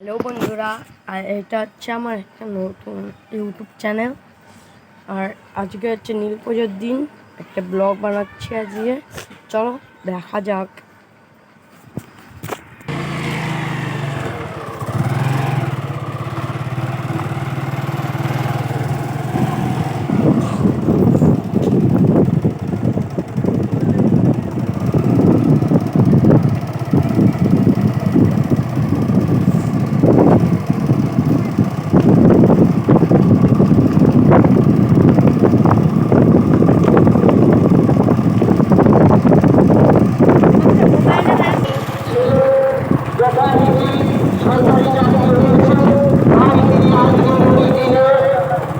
Hello বন্ধুরা, আর এটা হচ্ছে আমার একটা নতুন ইউটিউব চ্যানেল। আর আজকে হচ্ছে নীল পুজোর দিন, একটা ব্লগ বানাচ্ছি আজকে। চলো দেখা যাক।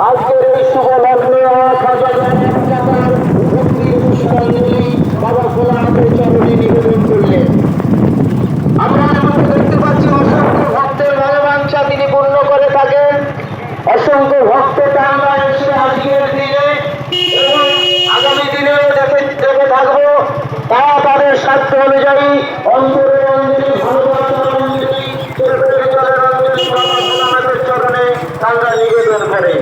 আজকের এই শুভ লগ্নে বাবা ভোলানাথের চরণে নিবেদন করলেন। আমরা দেখতে পাচ্ছি অসংখ্য ভক্তের মনোবাঞ্ছা তিনি পূর্ণ করে থাকেন। অসংখ্য ভক্ত আমরা এসে আজকের দিনে এবং আগামী দিনেও দেখে থাকবো। তারা তাদের স্বার্থ অনুযায়ী অন্তরের অঞ্জলি, ভালোবাসার অঞ্জলি, বাবা ভোলানাথের চরণে তারা নিবেদন করেন।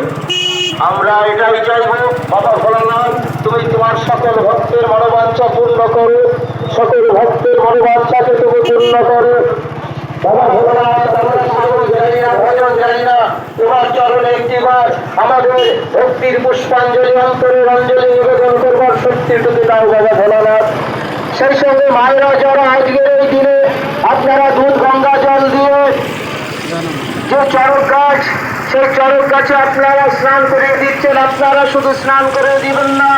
আমরা এটাই চাইব, বাবা ভোলানাথ তুমি তোমার সকল ভক্তের মনোবাঞ্ছা পূর্ণ করো, সকল ভক্তের মনোবাঞ্ছাকে তুমি পূর্ণ করো। বাবা ভোলানাথ আমরা সাগর জানি না, ভজন জানি না, তোমার চরণে একটিবার আমাদের ভক্তির পুষ্পাঞ্জলি, অন্তরের অঞ্জলি নিবেদন করবার শক্তিটুকু দাও বাবা ভোলানাথ। সেই সঙ্গে মায়েরা যারা আজকের এই দিনে আপনারা দুধ গঙ্গা জল দিয়ে যে চরক গাছ, সেই চরক গাছে আপনারা স্নান করে দিচ্ছেন। আপনারা শুধু স্নান করে দিবেন না,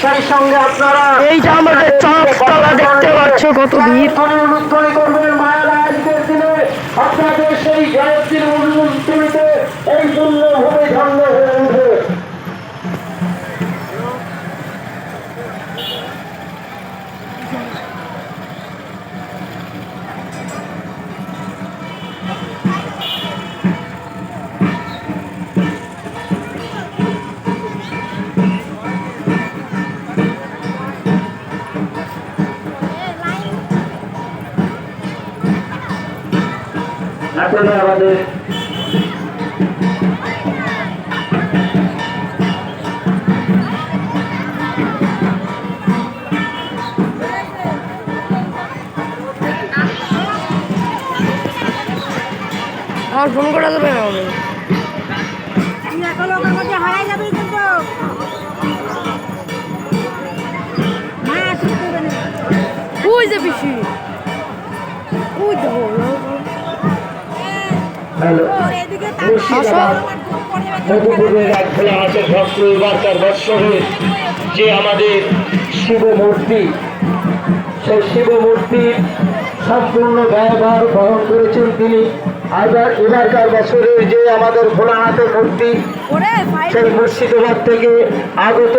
সেই সঙ্গে আপনারা এই যে আমাদের চরকতলা দেখতে পাচ্ছ কত ভিড়। উদ্ধারি করবেন মায়েরা আজকের দিনে আপনাদের সেই জয়তীর উন্নতিতে এই পুণ্যভূমি ধন্য হয়ে উঠবে। এখন আমাদের আমার ফোন করা যাবে না আমাদের। হারাই যাবে কিন্তু ওই যে বেশি ওই তো মধুপুরের এক ভোলানাথের ভক্ত এবারকার বৎসরে যে আমাদের শিব মূর্তি, সেই শিব মূর্তির সম্পূর্ণ ব্যয়ভার বহন করেছেন তিনি। এবারকার বছরের যে আমাদের ভোলানাথের মূর্তি, সেই মুর্শিদাবাদ থেকে আগত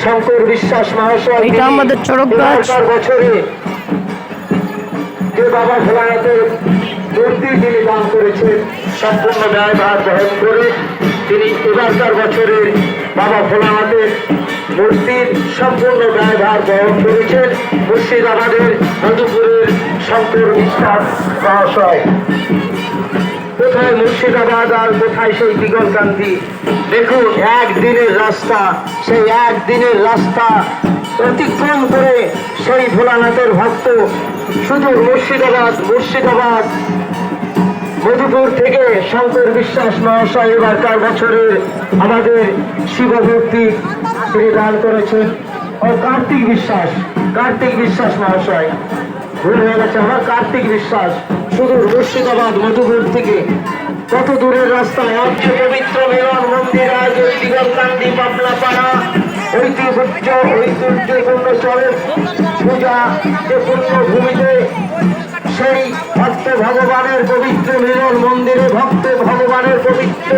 শঙ্কর বিশ্বাস মহাশয় এটা আমাদের চরক গাছ। বছরে যে বাবা ভোলানাথের মূর্তি তিনি দান করেছেন, সম্পূর্ণ ব্যয়ভার বহন করে তিনি এবারকার বছরের বাবা ভোলানাথের মূর্তির সম্পূর্ণ ব্যয়ভার বহন করেছেন মুর্শিদাবাদের মধুপুরের শঙ্কর বিশ্বাস মহাশয়। কোথায় মুর্শিদাবাদ আর কোথায় সেই দিগলকান্তি? দেখুন, একদিনের রাস্তা, সেই একদিনের রাস্তা অতিক্রম করে সেই ভোলানাথের ভক্ত শুধু মুর্শিদাবাদ মধুপুর থেকে শঙ্কর বিশ্বাস মহাশয় এবারকার বছরের আমাদের শিবমূর্তি তিনি দান করেছেন। ও কার্তিক বিশ্বাস মহাশয়, ভুল হয়ে গেছে আমার, কার্তিক বিশ্বাস শুধু মুর্শিদাবাদ মধুপুর থেকে কত দূরের রাস্তায় আজকে পবিত্র মিলন মন্দির, আজ ওই দিগলকান্দি পাবনাপাড়া ঐতিহ্যপূর্ণ চরক পূজা যে পুণ্যভূমিতে সেই ভক্ত ভগবানের পবিত্র মিলন মন্দিরে, ভক্ত ভগবানের পবিত্র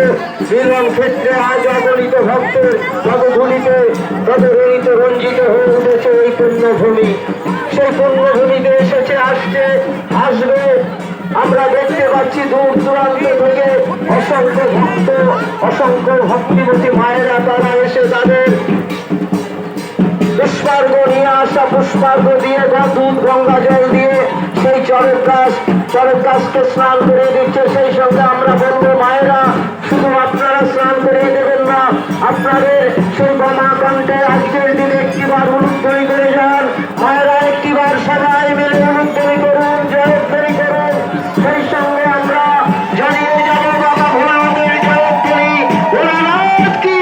মিলন ক্ষেত্রে আজ অগণিত ভক্তের জগধূলিতে রঞ্জিত হয়ে উঠেছে এই পুণ্যভূমি। সেই পুণ্যভূমিতে এসেছে, আসবে। আমরা দেখতে পাচ্ছি দূর দূরান্ত থেকে অসংখ্য ভক্তিমতী মায়েরা তারা এসে তাদের পুষ্পার্ঘ নিয়ে আসা, পুষ্পার্ঘ দিয়ে বা দুধ গঙ্গা জল দিয়ে সেই চরের গাছকে স্নান করে দিচ্ছে। সেই সঙ্গে আমরা বলবো মায়েরা শুধু আপনারা স্নান করে দেবেন না, আপনাদের সেই বামা কণ্ঠে আজকের দিনে একটিবার উলুধ্বনি করে যান। মায়েরা একটিবার সবাই মিলে উলুধ্বনি করুন, জয়ধ্বনি করুন। সেই সঙ্গে আমরা জানিয়ে যাব বাবা ভোলানাথের জয়ধ্বনি। ভোলানাথ কি,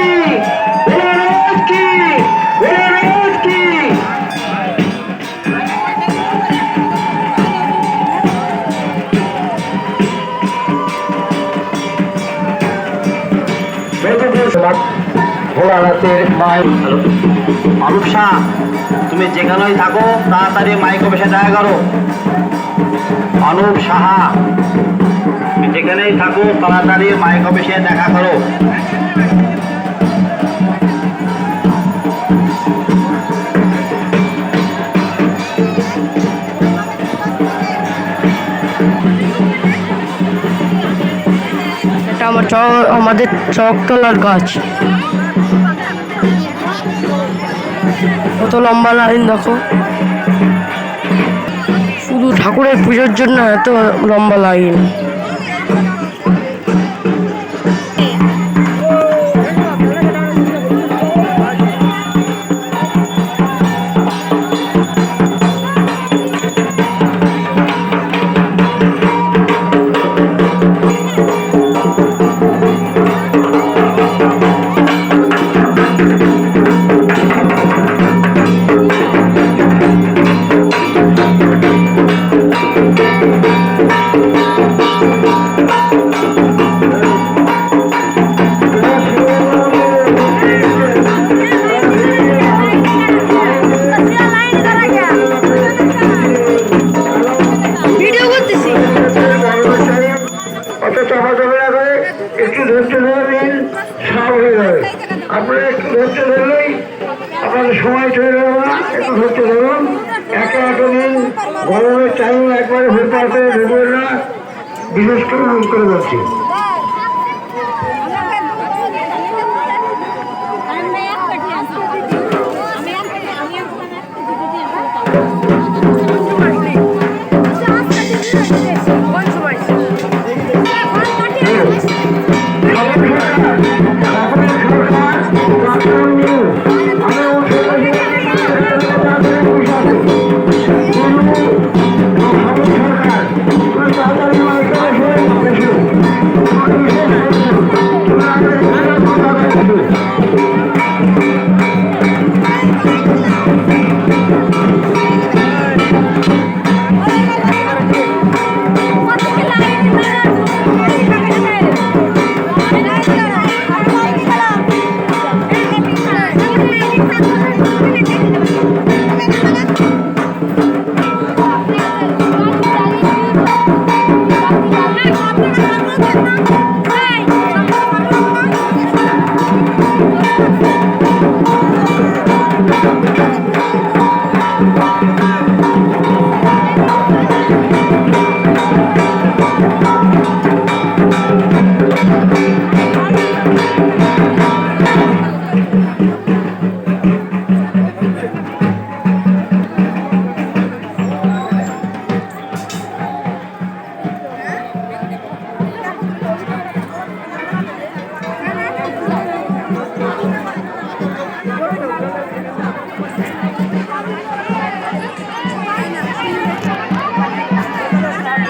ভোলানাথ কি, ভোলানাথ কি। ভোলানাথের মায়ের মারুফ শাহ, তুমি যেখানেই থাকো তাড়াতাড়ি মাইক অফিসে দেখা করো। অনুপ সাহা, তুমি যেখানেই থাকো তাড়াতাড়ি মাইক অফিসে দেখা করো। এটা আমাদের চকতলার গাছ। কত লম্বা লাইন দেখো, শুধু ঠাকুরের পুজোর জন্য এত লম্বা লাইন। একটু ধৈর্য ধরে দিন, সব হয়ে যাবে। আপনারা একটু ধৈর্য ধরলেই আপনাদের সময় চলে যাবে না। একটু ধৈর্য ধরুন, একে একে নিন। গরমের টাইম একবারে হয়ে পাশে ঢুকবে না, বিশেষ করে মন করে বলছি।